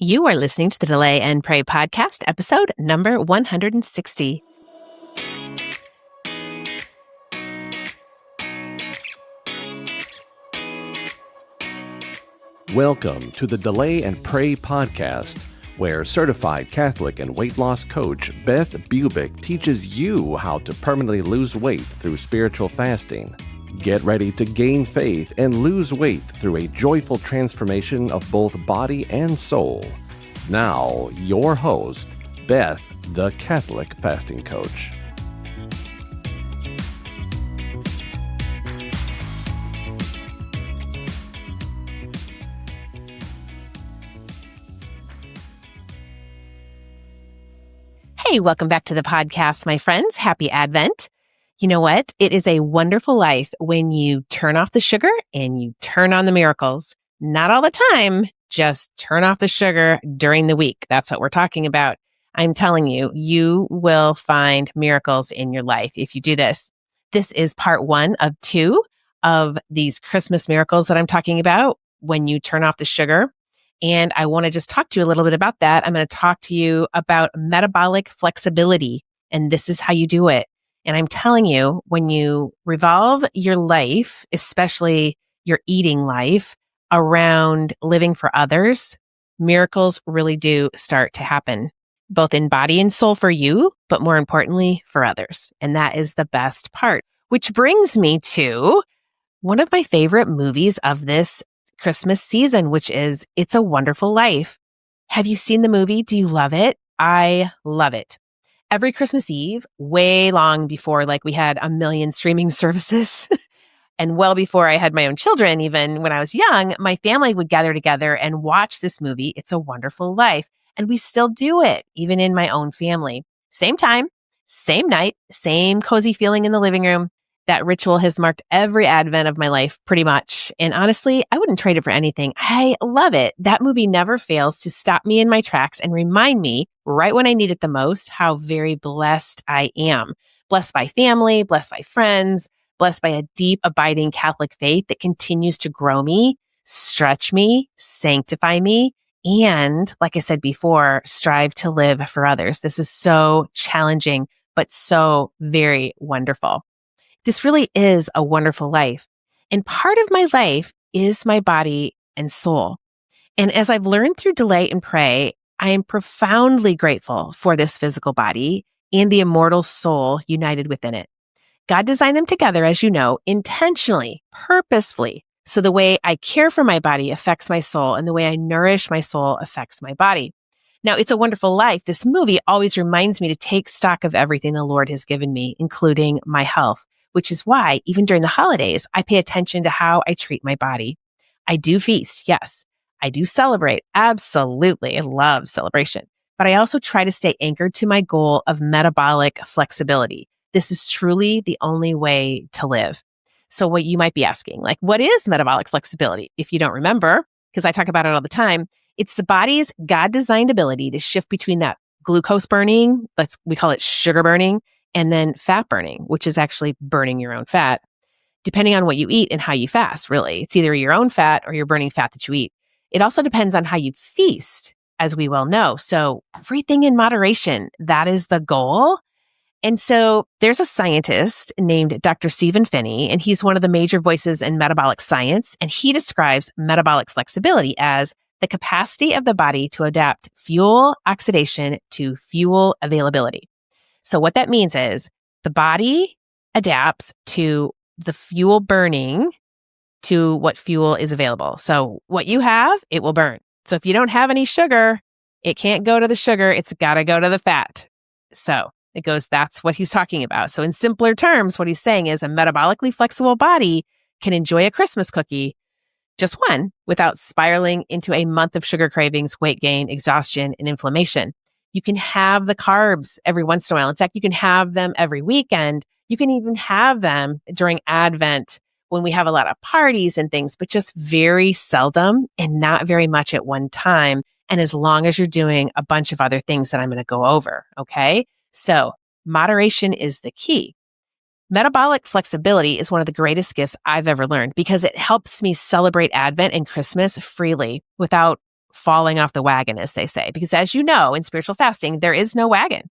You are listening to the Delay and Pray podcast, episode number 160. Welcome to the Delay and Pray podcast, where certified Catholic and weight loss coach Beth teaches you how to permanently lose weight through spiritual fasting. Get ready to gain faith and lose weight through a joyful transformation of both body and soul. Now, your host, Beth, the Catholic fasting coach. Hey, welcome back to the podcast, my friends. Happy Advent. You know what? It is a wonderful life when you turn off the sugar and you turn on the miracles. Not all the time, just turn off the sugar during the week. That's what we're talking about. I'm telling you, you will find miracles in your life if you do this. This is part 1 of 2 of these Christmas miracles that I'm talking about when you turn off the sugar. And I want to just talk to you a little bit about that. I'm going to talk to you about metabolic flexibility, and this is how you do it. And I'm telling you, when you revolve your life, especially your eating life, around living for others, miracles really do start to happen, both in body and soul for you, but more importantly, for others. And that is the best part, which brings me to one of my favorite movies of this Christmas season, which is It's a Wonderful Life. Have you seen the movie? Do you love it? I love it. Every Christmas Eve, way long before we had a million streaming services and well before I had my own children, even when I was young, my family would gather together and watch this movie, It's a Wonderful Life. And we still do it, even in my own family. Same time, same night, same cozy feeling in the living room. That ritual has marked every advent of my life, pretty much. And honestly, I wouldn't trade it for anything. I love it. That movie never fails to stop me in my tracks and remind me, right when I need it the most, how very blessed I am. Blessed by family, blessed by friends, blessed by a deep, abiding Catholic faith that continues to grow me, stretch me, sanctify me, and, like I said before, strive to live for others. This is so challenging, but so very wonderful. This really is a wonderful life. And part of my life is my body and soul. And as I've learned through Delay and Pray, I am profoundly grateful for this physical body and the immortal soul united within it. God designed them together, as you know, intentionally, purposefully. So the way I care for my body affects my soul, and the way I nourish my soul affects my body. Now, It's a Wonderful Life. This movie always reminds me to take stock of everything the Lord has given me, including my health, which is why even during the holidays, I pay attention to how I treat my body. I do feast, yes. I do celebrate, absolutely. I love celebration. But I also try to stay anchored to my goal of metabolic flexibility. This is truly the only way to live. So what you might be asking, what is metabolic flexibility? If you don't remember, because I talk about it all the time, it's the body's God-designed ability to shift between that glucose burning, we call it sugar burning, and then fat burning, which is actually burning your own fat, depending on what you eat and how you fast, really. It's either your own fat or you're burning fat that you eat. It also depends on how you feast, as we well know. So everything in moderation, that is the goal. And so there's a scientist named Dr. Stephen Phinney, and he's one of the major voices in metabolic science. And he describes metabolic flexibility as the capacity of the body to adapt fuel oxidation to fuel availability. So what that means is the body adapts to the fuel burning to what fuel is available. So what you have, it will burn. So if you don't have any sugar, it can't go to the sugar. It's got to go to the fat. So that's what he's talking about. So in simpler terms, what he's saying is a metabolically flexible body can enjoy a Christmas cookie, just one, without spiraling into a month of sugar cravings, weight gain, exhaustion, and inflammation. You can have the carbs every once in a while. In fact, you can have them every weekend. You can even have them during Advent when we have a lot of parties and things, but just very seldom and not very much at one time. And as long as you're doing a bunch of other things that I'm going to go over, okay? So moderation is the key. Metabolic flexibility is one of the greatest gifts I've ever learned because it helps me celebrate Advent and Christmas freely without falling off the wagon, as they say. Because as you know, in spiritual fasting, there is no wagon.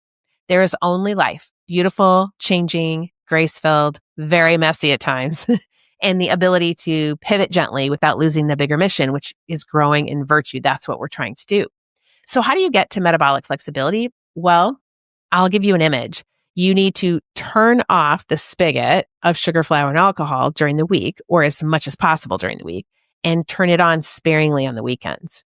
There is only life. Beautiful, changing, grace-filled, very messy at times, and the ability to pivot gently without losing the bigger mission, which is growing in virtue. That's what we're trying to do. So how do you get to metabolic flexibility? Well, I'll give you an image. You need to turn off the spigot of sugar, flour, and alcohol during the week, or as much as possible during the week, and turn it on sparingly on the weekends.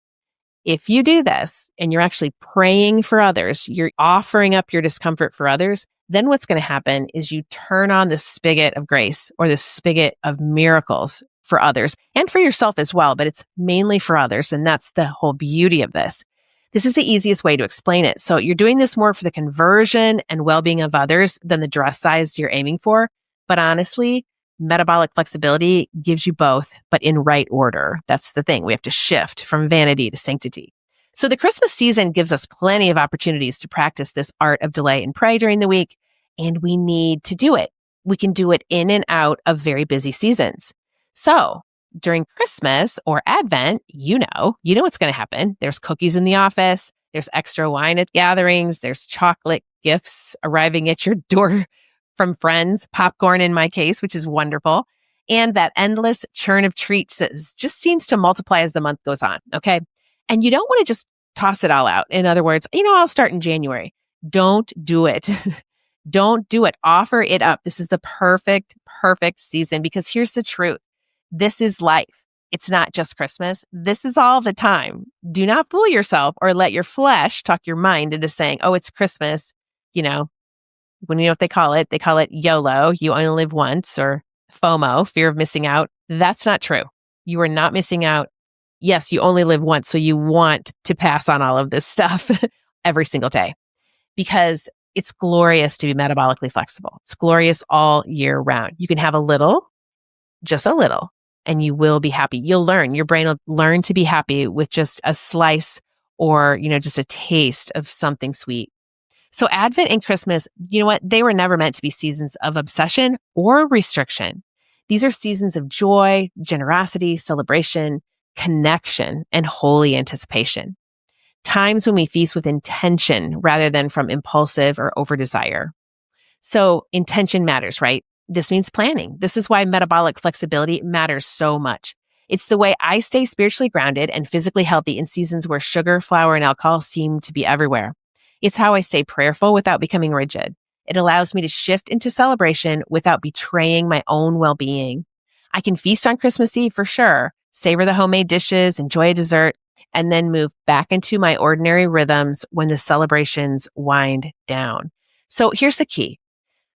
If you do this and you're actually praying for others, you're offering up your discomfort for others, then what's going to happen is you turn on the spigot of grace or the spigot of miracles for others and for yourself as well, but it's mainly for others. And that's the whole beauty of this. This is the easiest way to explain it. So you're doing this more for the conversion and well-being of others than the dress size you're aiming for. But honestly, metabolic flexibility gives you both, but in right order. That's the thing. We have to shift from vanity to sanctity. So the Christmas season gives us plenty of opportunities to practice this art of delay and pray during the week, and we need to do it. We can do it in and out of very busy seasons. So during Christmas or Advent, you know what's going to happen. There's cookies in the office. There's extra wine at gatherings. There's chocolate gifts arriving at your door from friends, popcorn in my case, which is wonderful. And that endless churn of treats that just seems to multiply as the month goes on. Okay. And you don't want to just toss it all out. In other words, I'll start in January. Don't do it. Don't do it. Offer it up. This is the perfect season because here's the truth. This is life. It's not just Christmas. This is all the time. Do not fool yourself or let your flesh talk your mind into saying, oh, it's Christmas. When you know what they call it YOLO, you only live once, or FOMO, fear of missing out. That's not true. You are not missing out. Yes, you only live once, so you want to pass on all of this stuff every single day because it's glorious to be metabolically flexible. It's glorious all year round. You can have a little, just a little, and you will be happy. You'll learn. Your brain will learn to be happy with just a slice or, just a taste of something sweet. So Advent and Christmas, you know what? They were never meant to be seasons of obsession or restriction. These are seasons of joy, generosity, celebration, connection, and holy anticipation. Times when we feast with intention rather than from impulsive or over desire. So intention matters, right? This means planning. This is why metabolic flexibility matters so much. It's the way I stay spiritually grounded and physically healthy in seasons where sugar, flour, and alcohol seem to be everywhere. It's how I stay prayerful without becoming rigid. It allows me to shift into celebration without betraying my own well-being. I can feast on Christmas Eve for sure, savor the homemade dishes, enjoy a dessert, and then move back into my ordinary rhythms when the celebrations wind down. So here's the key.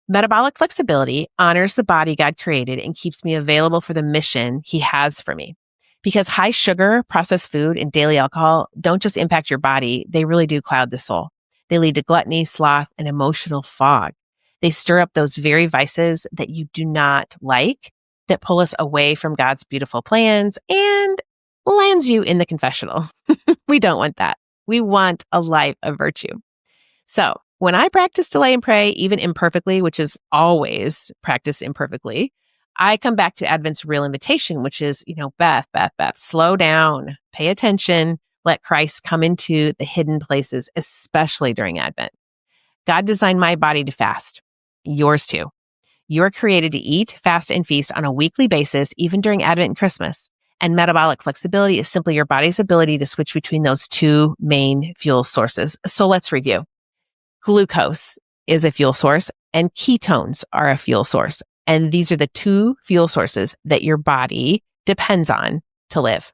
Metabolic flexibility honors the body God created and keeps me available for the mission He has for me. Because high sugar, processed food, and daily alcohol don't just impact your body, they really do cloud the soul. They lead to gluttony, sloth, and emotional fog. They stir up those very vices that you do not like, that pull us away from God's beautiful plans and lands you in the confessional. We don't want that. We want a life of virtue. So when I practice delay and pray, even imperfectly, which is always practice imperfectly, I come back to Advent's real invitation, which is, Beth, slow down, pay attention, let Christ come into the hidden places, especially during Advent. God designed my body to fast. Yours too. You're created to eat, fast, and feast on a weekly basis, even during Advent and Christmas. And metabolic flexibility is simply your body's ability to switch between those two main fuel sources. So let's review. Glucose is a fuel source, and ketones are a fuel source. And these are the two fuel sources that your body depends on to live.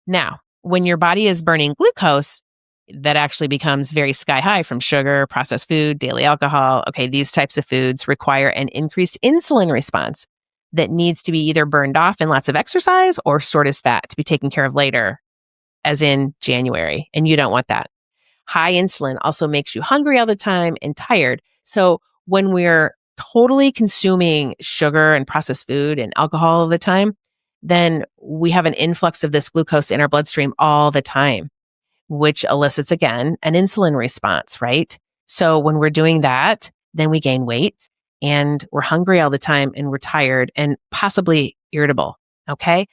Now, when your body is burning glucose, that actually becomes very sky high from sugar, processed food, daily alcohol. Okay, these types of foods require an increased insulin response that needs to be either burned off in lots of exercise or stored as fat to be taken care of later, as in January. And you don't want that. High insulin also makes you hungry all the time and tired. So when we're totally consuming sugar and processed food and alcohol all the time, then we have an influx of this glucose in our bloodstream all the time, which elicits, again, an insulin response, right? So when we're doing that, then we gain weight and we're hungry all the time and we're tired and possibly irritable, okay?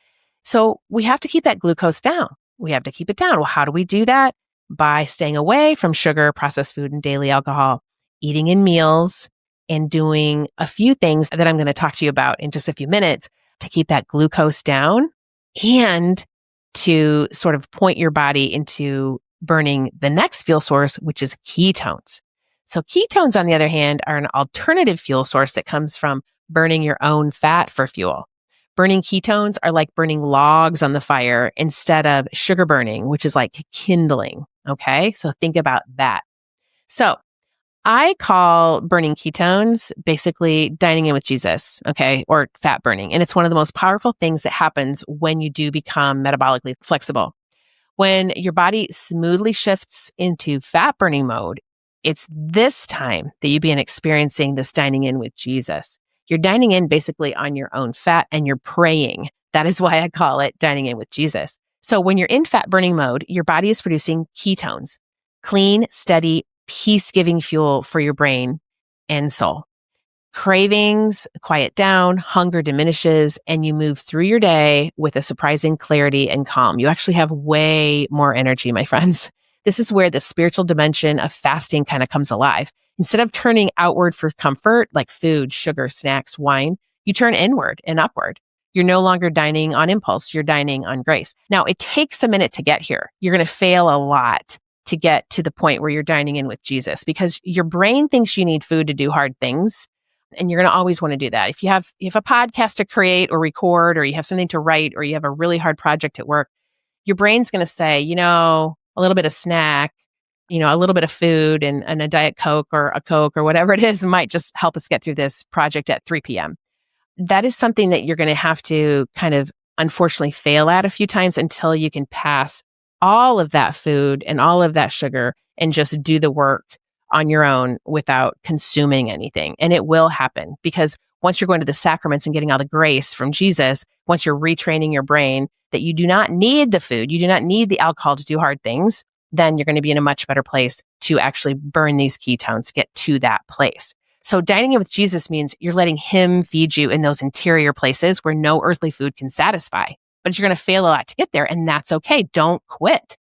So we have to keep that glucose down. We have to keep it down. Well, how do we do that? By staying away from sugar, processed food, and daily alcohol, eating in meals, and doing a few things that I'm going to talk to you about in just a few minutes to keep that glucose down and to sort of point your body into burning the next fuel source, which is ketones. So ketones, on the other hand, are an alternative fuel source that comes from burning your own fat for fuel. Burning ketones are like burning logs on the fire instead of sugar burning, which is like kindling. Okay. So think about that. So I call burning ketones basically dining in with Jesus, okay, or fat burning. And it's one of the most powerful things that happens when you do become metabolically flexible. When your body smoothly shifts into fat burning mode, it's this time that you begin experiencing this dining in with Jesus. You're dining in basically on your own fat and you're praying. That is why I call it dining in with Jesus. So when you're in fat burning mode, your body is producing ketones, clean, steady, peace-giving fuel for your brain and soul. Cravings quiet down, hunger diminishes, and you move through your day with a surprising clarity and calm. You actually have way more energy, my friends. This is where the spiritual dimension of fasting kind of comes alive. Instead of turning outward for comfort, like food, sugar, snacks, wine, you turn inward and upward. You're no longer dining on impulse, you're dining on grace. Now, it takes a minute to get here. You're going to fail a lot to get to the point where you're dining in with Jesus because your brain thinks you need food to do hard things. And you're going to always want to do that. If you have a podcast to create or record, or you have something to write, or you have a really hard project at work, your brain's going to say, a little bit of snack, a little bit of food and a Diet Coke or a Coke or whatever it is might just help us get through this project at 3 p.m. That is something that you're going to have to kind of unfortunately fail at a few times until you can pass all of that food and all of that sugar and just do the work on your own without consuming anything. And it will happen because once you're going to the sacraments and getting all the grace from Jesus, once you're retraining your brain that you do not need the food, you do not need the alcohol to do hard things, then you're going to be in a much better place to actually burn these ketones, get to that place. So dining in with Jesus means you're letting him feed you in those interior places where no earthly food can satisfy. But you're going to fail a lot to get there, and that's okay. Don't quit.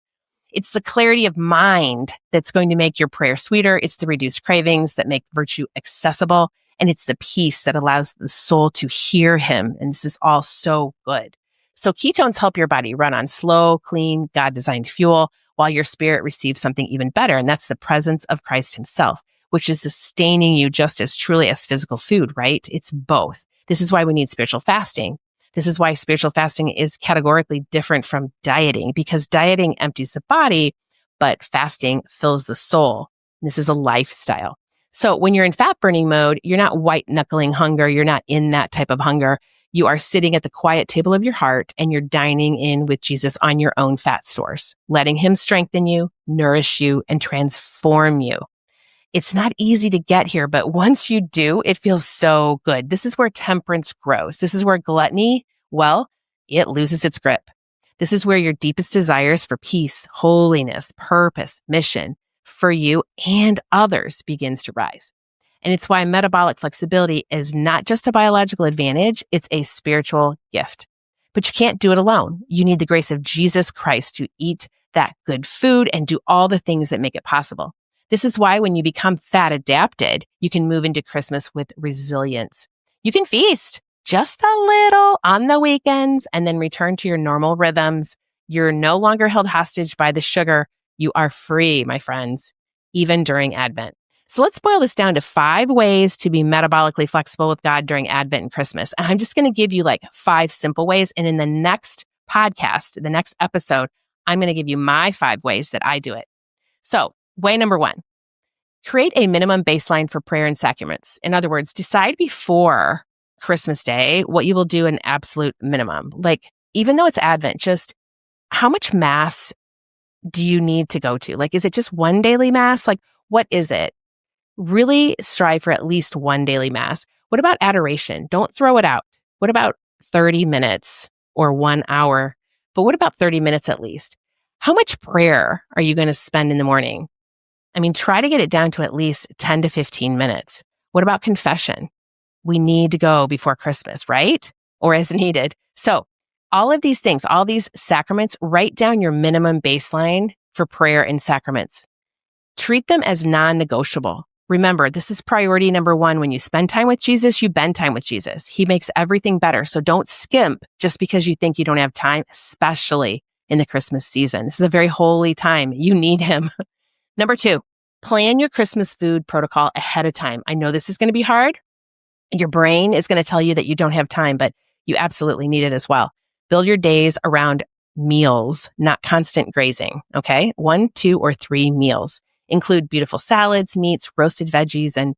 It's the clarity of mind that's going to make your prayer sweeter. It's the reduced cravings that make virtue accessible. And it's the peace that allows the soul to hear him. And this is all so good. So ketones help your body run on slow, clean, God-designed fuel while your spirit receives something even better. And that's the presence of Christ himself, which is sustaining you just as truly as physical food, right? It's both. This is why we need spiritual fasting. This is why spiritual fasting is categorically different from dieting, because dieting empties the body, but fasting fills the soul. This is a lifestyle. So when you're in fat burning mode, you're not white knuckling hunger. You're not in that type of hunger. You are sitting at the quiet table of your heart and you're dining in with Jesus on your own fat stores, letting him strengthen you, nourish you, and transform you. It's not easy to get here, but once you do, it feels so good. This is where temperance grows. This is where gluttony, well, it loses its grip. This is where your deepest desires for peace, holiness, purpose, mission for you and others begins to rise. And it's why metabolic flexibility is not just a biological advantage, it's a spiritual gift. But you can't do it alone. You need the grace of Jesus Christ to eat that good food and do all the things that make it possible. This is why when you become fat adapted, you can move into Christmas with resilience. You can feast just a little on the weekends and then return to your normal rhythms. You're no longer held hostage by the sugar. You are free, my friends, even during Advent. So let's boil this down to 5 ways to be metabolically flexible with God during Advent and Christmas. And I'm just going to give you 5 simple ways. And in the next podcast, the next episode, I'm going to give you my 5 ways that I do it. So way number 1, create a minimum baseline for prayer and sacraments. In other words, decide before Christmas Day what you will do an absolute minimum. Even though it's Advent, just how much Mass do you need to go to? Is it just one daily Mass? What is it? Really strive for at least one daily Mass. What about adoration? Don't throw it out. What about 30 minutes or 1 hour? But what about 30 minutes at least? How much prayer are you going to spend in the morning? Try to get it down to at least 10 to 15 minutes. What about confession? We need to go before Christmas, right? Or as needed. So all of these things, all these sacraments, write down your minimum baseline for prayer and sacraments. Treat them as non-negotiable. Remember, this is priority number one. When you spend time with Jesus, you spend time with Jesus. He makes everything better. So don't skimp just because you think you don't have time, especially in the Christmas season. This is a very holy time. You need him. Number 2, plan your Christmas food protocol ahead of time. I know this is going to be hard. Your brain is going to tell you that you don't have time, but you absolutely need it as well. Build your days around meals, not constant grazing. Okay. 1, 2, or 3 meals. Include beautiful salads, meats, roasted veggies, and,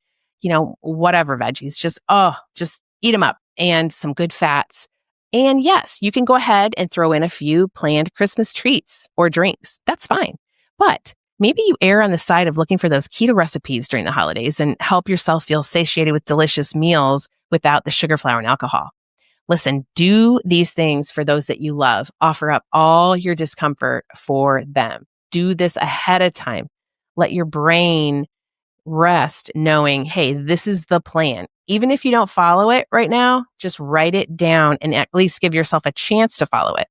whatever veggies. Just eat them up, and some good fats. And yes, you can go ahead and throw in a few planned Christmas treats or drinks. That's fine. But maybe you err on the side of looking for those keto recipes during the holidays and help yourself feel satiated with delicious meals without the sugar, flour, and alcohol. Listen, do these things for those that you love. Offer up all your discomfort for them. Do this ahead of time. Let your brain rest knowing, hey, this is the plan. Even if you don't follow it right now, just write it down and at least give yourself a chance to follow it.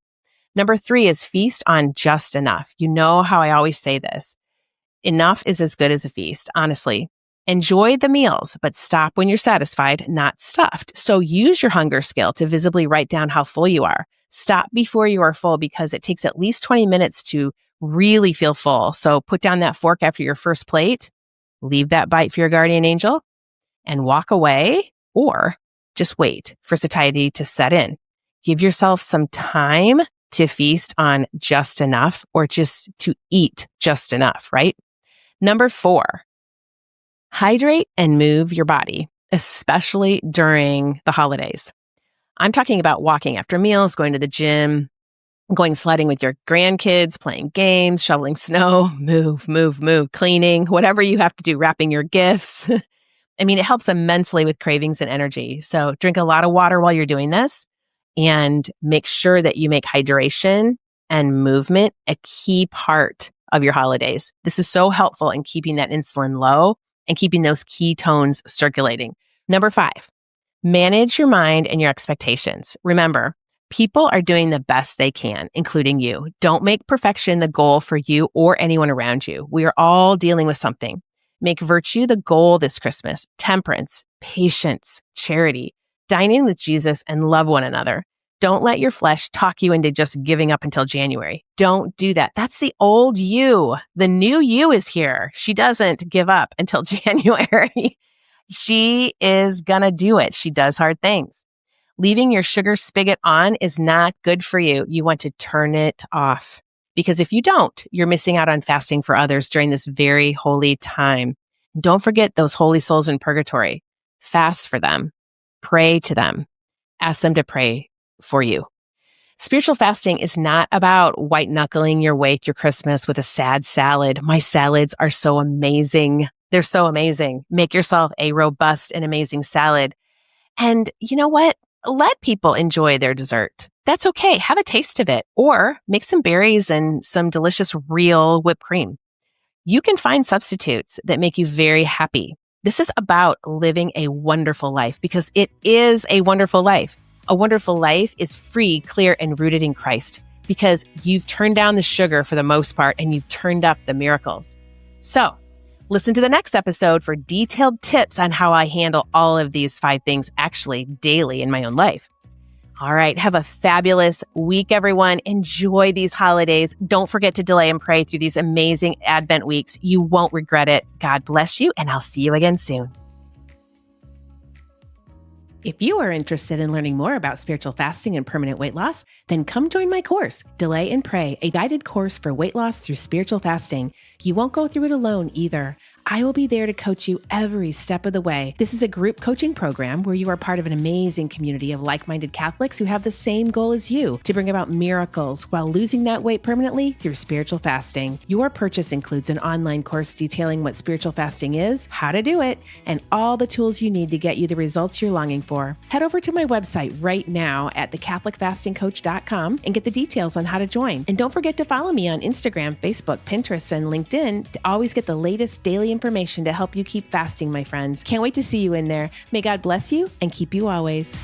Number 3 is feast on just enough. You know how I always say this. Enough is as good as a feast, honestly. Enjoy the meals, but stop when you're satisfied, not stuffed. So use your hunger scale to visibly write down how full you are. Stop before you are full because it takes at least 20 minutes to really feel full. So put down that fork after your first plate, leave that bite for your guardian angel, and walk away, or just wait for satiety to set in. Give yourself some time to feast on just enough, or just to eat just enough, right? Number 4, hydrate and move your body, especially during the holidays. I'm talking about walking after meals, going to the gym, going sledding with your grandkids, playing games, shoveling snow, move, cleaning, whatever you have to do, wrapping your gifts. I mean, it helps immensely with cravings and energy. So drink a lot of water while you're doing this, and make sure that you make hydration and movement a key part of your holidays. This is so helpful in keeping that insulin low and keeping those ketones circulating. Number 5, manage your mind and your expectations. Remember, people are doing the best they can, including you. Don't make perfection the goal for you or anyone around you. We are all dealing with something. Make virtue the goal this Christmas. Temperance, patience, charity, dine in with Jesus, and love one another. Don't let your flesh talk you into just giving up until January. Don't do that. That's the old you. The new you is here. She doesn't give up until January. She is gonna do it. She does hard things. Leaving your sugar spigot on is not good for you. You want to turn it off, because if you don't, you're missing out on fasting for others during this very holy time. Don't forget those holy souls in purgatory. Fast for them. Pray to them. Ask them to pray for you. Spiritual fasting is not about white knuckling your way through Christmas with a sad salad. My salads are so amazing. They're so amazing. Make yourself a robust and amazing salad. And you know what? Let people enjoy their dessert. That's okay. Have a taste of it, or make some berries and some delicious real whipped cream. You can find substitutes that make you very happy. This is about living a wonderful life, because it is a wonderful life. A wonderful life is free, clear, and rooted in Christ, because you've turned down the sugar for the most part and you've turned up the miracles. So listen to the next episode for detailed tips on how I handle all of these 5 things actually daily in my own life. All right. Have a fabulous week, everyone. Enjoy these holidays. Don't forget to delay and pray through these amazing Advent weeks. You won't regret it. God bless you, and I'll see you again soon. If you are interested in learning more about spiritual fasting and permanent weight loss, then come join my course, Delay and Pray, a guided course for weight loss through spiritual fasting. You won't go through it alone either. I will be there to coach you every step of the way. This is a group coaching program where you are part of an amazing community of like-minded Catholics who have the same goal as you, to bring about miracles while losing that weight permanently through spiritual fasting. Your purchase includes an online course detailing what spiritual fasting is, how to do it, and all the tools you need to get you the results you're longing for. Head over to my website right now at thecatholicfastingcoach.com and get the details on how to join. And don't forget to follow me on Instagram, Facebook, Pinterest, and LinkedIn to always get the latest daily information to help you keep fasting, my friends. Can't wait to see you in there. May God bless you and keep you always.